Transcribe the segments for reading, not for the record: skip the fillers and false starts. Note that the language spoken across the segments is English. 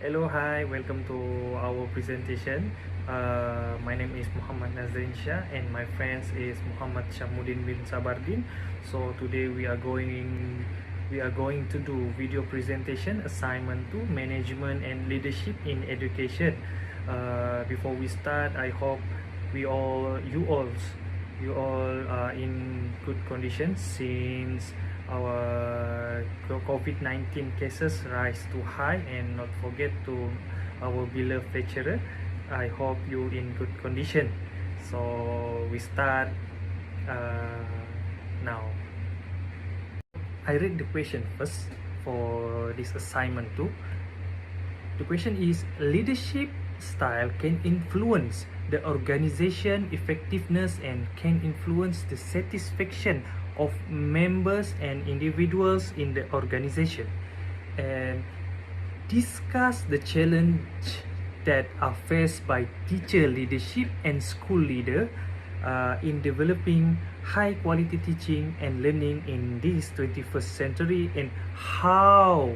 Hello, hi, welcome to our presentation. My name is Muhammad Nazrin Shah and my friends is Muhammad Shamuddin bin Sabardin. So today we are going to do video presentation assignment to management and leadership in education. Before we start, I hope you all are in good condition since our COVID-19 cases rise too high, and not forget to our beloved lecturer. I hope you in good condition. So we start now. I read the question first for this assignment too. The question is, leadership style can influence the organization effectiveness and can influence the satisfaction of members and individuals in the organization, and discuss the challenge that are faced by teacher leadership and school leader in developing high quality teaching and learning in this 21st century, and how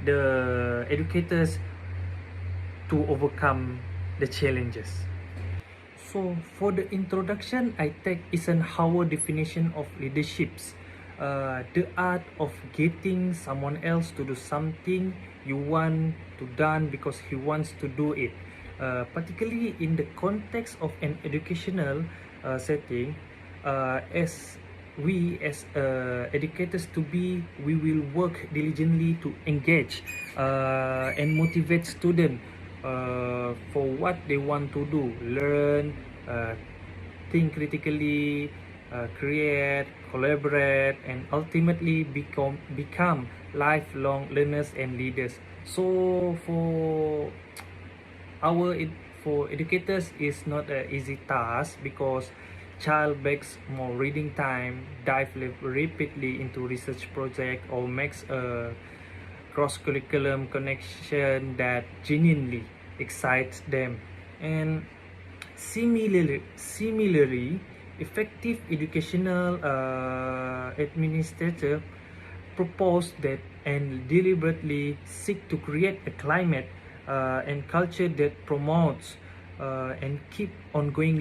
the educators to overcome the challenges. So for the introduction, I take Eisenhower definition of leaderships. The art of getting someone else to do something you want to done because he wants to do it. Particularly in the context of an educational setting, as we as educators to be, we will work diligently to engage and motivate students for what they want to do, learn, think critically, create, collaborate, and ultimately become lifelong learners and leaders. So for educators, is not an easy task because child begs more reading time, dive rapidly into research project, or makes a cross-curriculum connection that genuinely excites them. And similarly, effective educational administrator propose that and deliberately seek to create a climate and culture that promotes and keep ongoing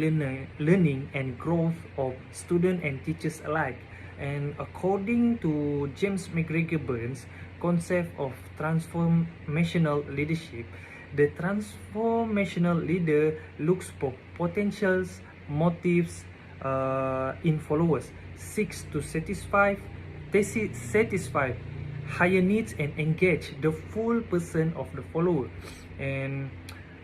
learning and growth of students and teachers alike. And according to James McGregor Burns concept of transformational leadership, the transformational leader looks for potentials, motives in followers, seeks to satisfy higher needs and engage the full person of the follower. And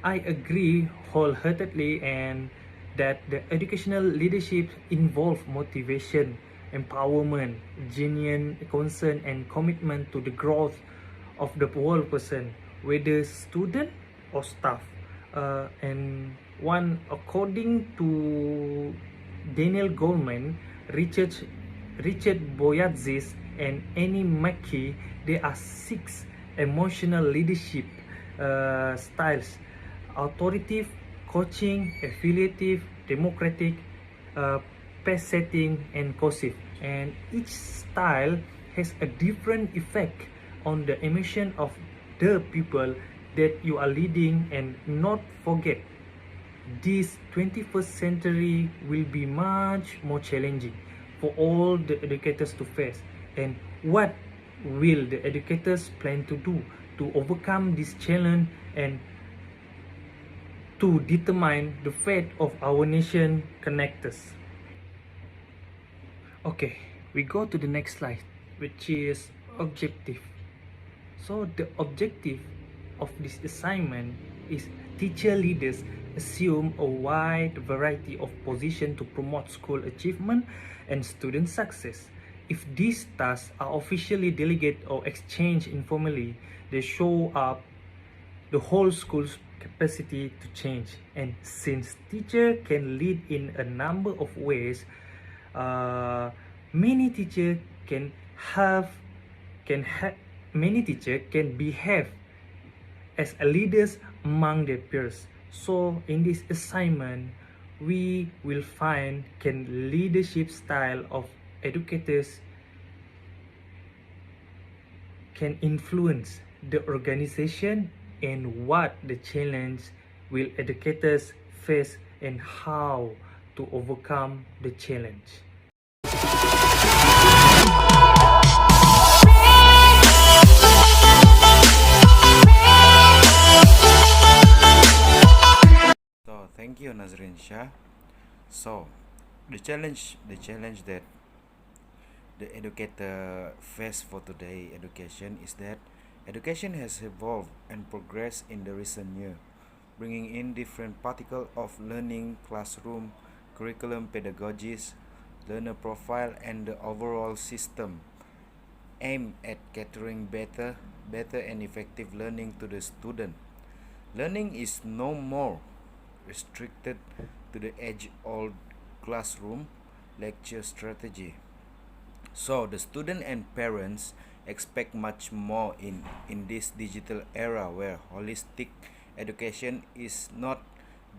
I agree wholeheartedly and that the educational leadership involve motivation, empowerment, genuine concern, and commitment to the growth of the whole person, whether student or staff. And one, according to Daniel Goleman, Richard Boyatzis, and Annie Mackey, there are 6 emotional leadership styles: authoritative, coaching, affiliative, democratic, pace setting, and coercive. And each style has a different effect on the emotion of the people that you are leading. And not forget, this 21st century will be much more challenging for all the educators to face. And what will the educators plan to do to overcome this challenge and to determine the fate of our nation connectors? Okay, we go to the next slide, which is objective. So the objective of this assignment is teacher leaders assume a wide variety of positions to promote school achievement and student success. If these tasks are officially delegated or exchanged informally, they show up the whole school's capacity to change. And since teacher can lead in a number of ways, many teacher can behave as a leaders among their peers. So in this assignment, we will find can leadership style of educators can influence the organization and what the challenge will educators face and how to overcome the challenge. So thank you, Nazrin Shah. So the challenge that the educator face for today education is that education has evolved and progressed in the recent year, bringing in different particles of learning, classroom, curriculum, pedagogies, learner profile, and the overall system aimed at catering better and effective learning to the student. Learning is no more restricted to the age-old classroom lecture strategy. So the student and parents expect much more in this digital era where holistic education is not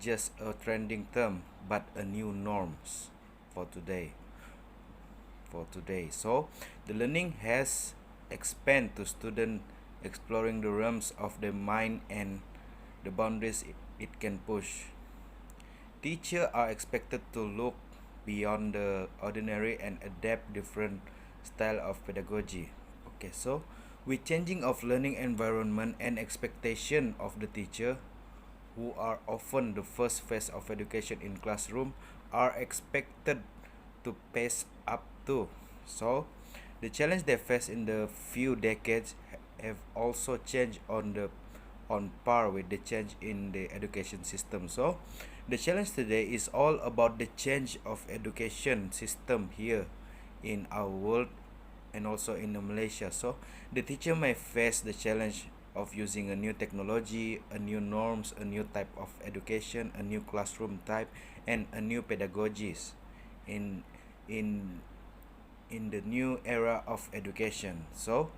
just a trending term but a new norms for today. So the learning has expanded to student exploring the realms of the mind and the boundaries it can push. Teachers are expected to look beyond the ordinary and adapt different style of pedagogy. Okay, so with changing of learning environment and expectation of the teacher, who are often the first phase of education in classroom, are expected to pace up too. So the challenge they face in the few decades have also changed on par with the change in the education system. So the challenge today is all about the change of education system here in our world and also in Malaysia. So the teacher may face the challenge of using a new technology, a new norms, a new type of education, a new classroom type, and a new pedagogies in in in the new era of education. So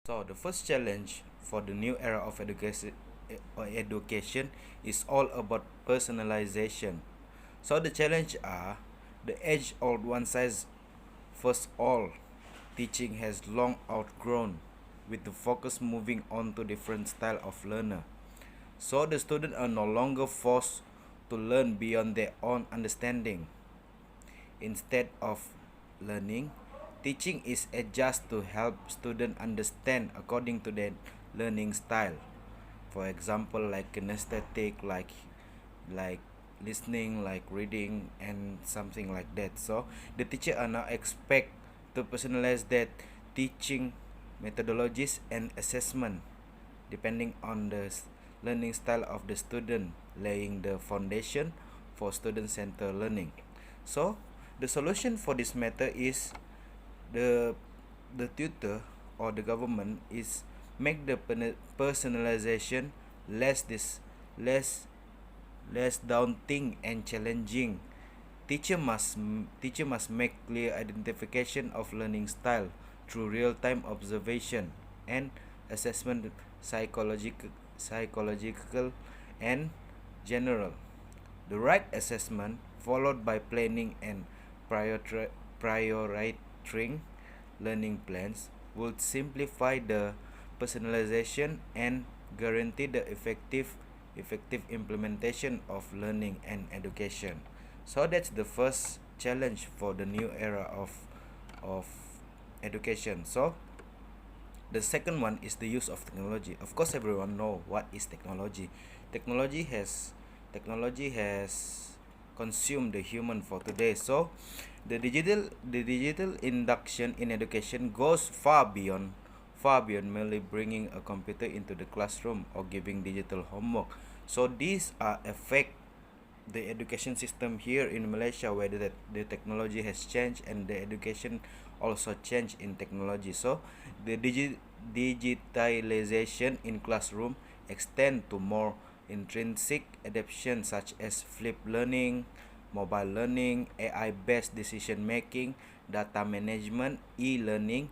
the first challenge for the new era of education is all about personalization. So the challenge are the age old one size fits all teaching has long outgrown, with the focus moving on to different style of learner. So the students are no longer forced to learn beyond their own understanding. Instead of learning, teaching is adjusted to help students understand according to their learning style. For example, like kinesthetic, like listening, like reading, and something like that. So the teacher are now expect to personalize that teaching methodologies and assessment depending on the learning style of the student, laying the foundation for student-centered learning. So the solution for this matter is the the tutor or the government is make the personalization less less daunting and challenging. Teacher must make clear identification of learning style through real-time observation and assessment, psychological and general. The right assessment followed by planning and prioritizing learning plans would simplify the personalization and guarantee the effective implementation of learning and education. So that's the first challenge for the new era of education. So the second one is the use of technology. Of course, everyone know what is technology. Technology has technology has consumed the human for today. So the digital induction in education goes far beyond merely bringing a computer into the classroom or giving digital homework. So these are affect the education system here in Malaysia, where the technology has changed and the education also changed in technology. So the digitalization in classroom extend to more intrinsic adaptation such as flipped learning, mobile learning, AI based decision making, data management, e-learning,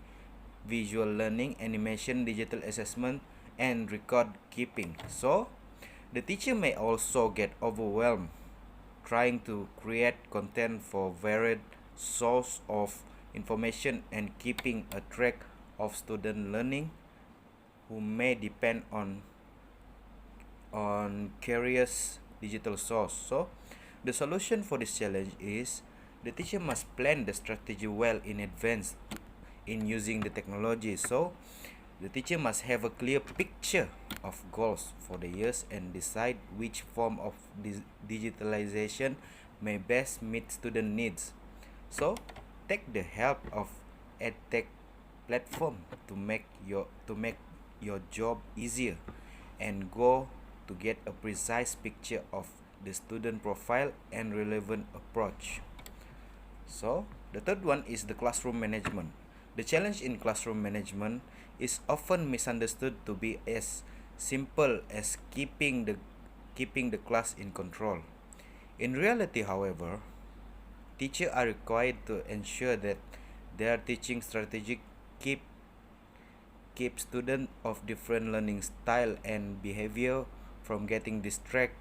visual learning, animation, digital assessment, and record keeping. So the teacher may also get overwhelmed trying to create content for varied source of information and keeping a track of student learning who may depend on on curious digital source. So the solution for this challenge is the teacher must plan the strategy well in advance in using the technology. So the teacher must have a clear picture of goals for the years and decide which form of digitalization may best meet student needs. So take the help of edtech platform to make your job easier and go to get a precise picture of the student profile and relevant approach. So the third one is the classroom management. The challenge in classroom management is often misunderstood to be as simple as keeping the class in control. In reality, however, teachers are required to ensure that their teaching strategy keep students of different learning style and behavior from getting distracted,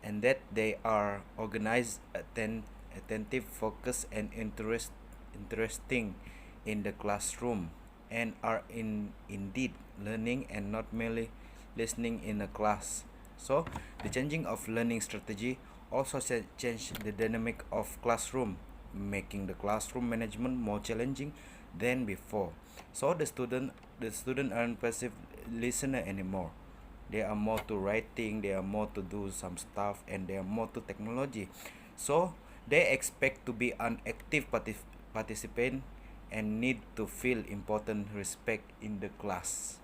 and that they are organized, attentive, focused, and interesting in the classroom, and are indeed learning and not merely listening in a class. So the changing of learning strategy also change the dynamic of classroom, making the classroom management more challenging than before. So the student aren't passive listener anymore. They are more to writing, they are more to do some stuff, and they are more to technology. So they expect to be an active participant and need to feel important respect in the class.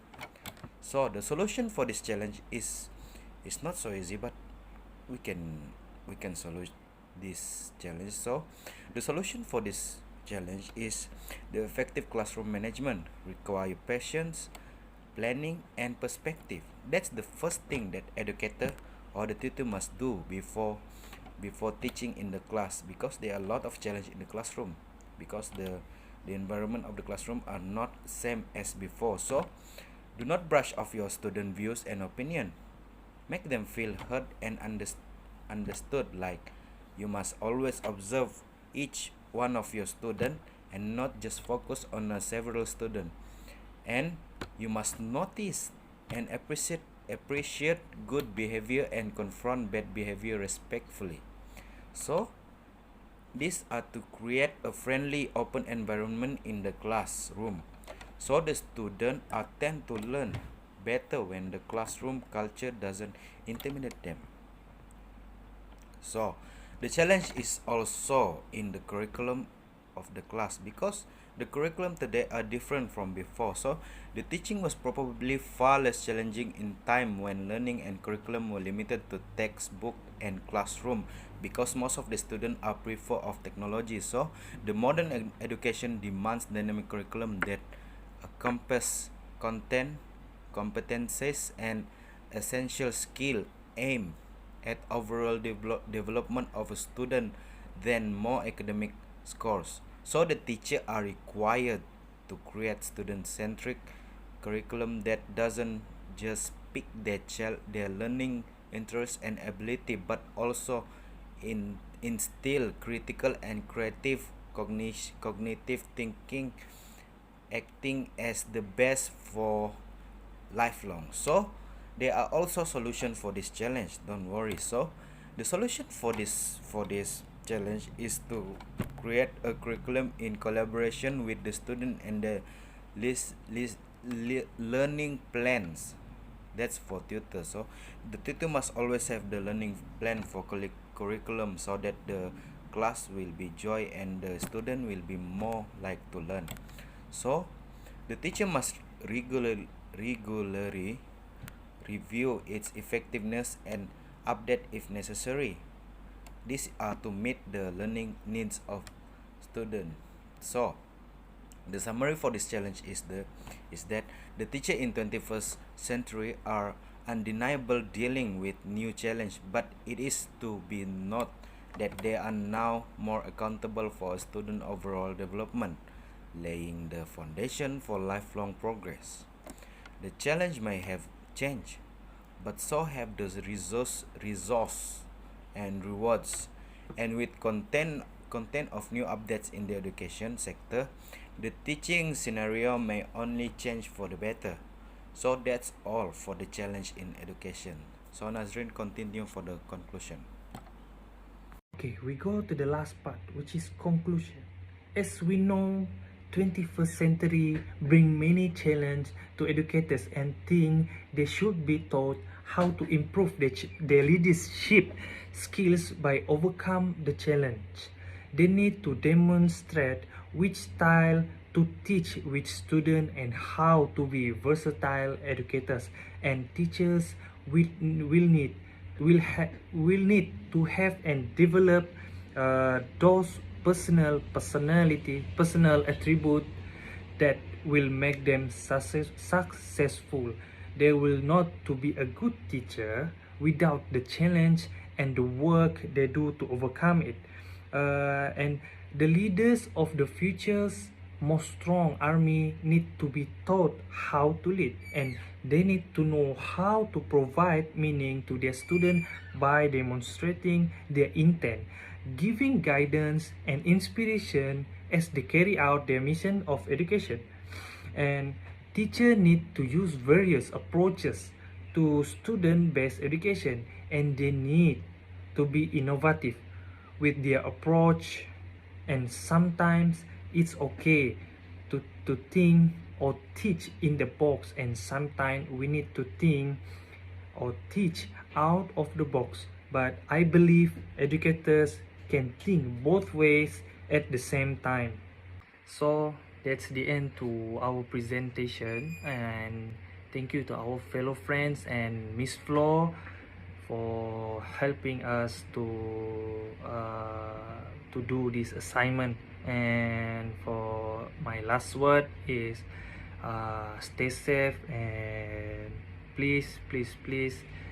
So the solution for this challenge is not so easy, but we can solve this challenge. So the solution for this challenge is the effective classroom management require patience, planning, and perspective. That's the first thing that educator or the tutor must do before teaching in the class, because there are a lot of challenge in the classroom, because the environment of the classroom are not same as before. So do not brush off your student views and opinion. Make them feel heard and understood. Like, you must always observe each one of your student and not just focus on several student. And you must notice and appreciate good behavior and confront bad behavior respectfully. So these are to create a friendly, open environment in the classroom, so the students are tend to learn better when the classroom culture doesn't intimidate them. So the challenge is also in the curriculum of the class, because the curriculum today are different from before. So the teaching was probably far less challenging in time when learning and curriculum were limited to textbook and classroom, because most of the students are prefer of technology. So the modern education demands dynamic curriculum that encompass content, competencies, and essential skill aim at overall development of a student than more academic scores. So the teacher are required to create student-centric curriculum that doesn't just pick their learning interest and ability, but also instill critical and creative cognitive thinking, acting as the best for lifelong. So there are also solutions for this challenge, don't worry. So the solution for this challenge is to create a curriculum in collaboration with the student and the learning plans. That's for tutor. So the tutor must always have the learning plan for curriculum, so that the class will be joy and the student will be more like to learn. So the teacher must regularly review its effectiveness and update if necessary. These are to meet the learning needs of student. So the summary for this challenge is that the teacher in 21st century are undeniable dealing with new challenge, but it is to be noted that they are now more accountable for student overall development, laying the foundation for lifelong progress. The challenge may have changed, but so have the resource and rewards. And with content of new updates in the education sector, the teaching scenario may only change for the better. So that's all for the challenge in education. So Nazrin, continue for the conclusion. Okay, we go to the last part, which is conclusion. As we know, 21st century bring many challenges to educators and think they should be taught how to improve their leadership skills by overcome the challenge. They need to demonstrate which style to teach which student and how to be versatile educators and teachers will need to have and develop those personal attribute that will make them successful. They will not to be a good teacher without the challenge and the work they do to overcome it. And the leaders of the future's most strong army need to be taught how to lead, and they need to know how to provide meaning to their students by demonstrating their intent, giving guidance and inspiration as they carry out their mission of education. And teachers need to use various approaches to student-based education, and they need to be innovative with their approach. And sometimes it's okay to think or teach in the box, and sometimes we need to think or teach out of the box. But I believe educators can think both ways at the same time. So that's the end to our presentation, and thank you to our fellow friends and Miss Flo for helping us to do this assignment. And for my last word is stay safe, and please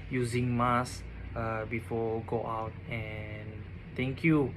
using mask before go out, and thank you.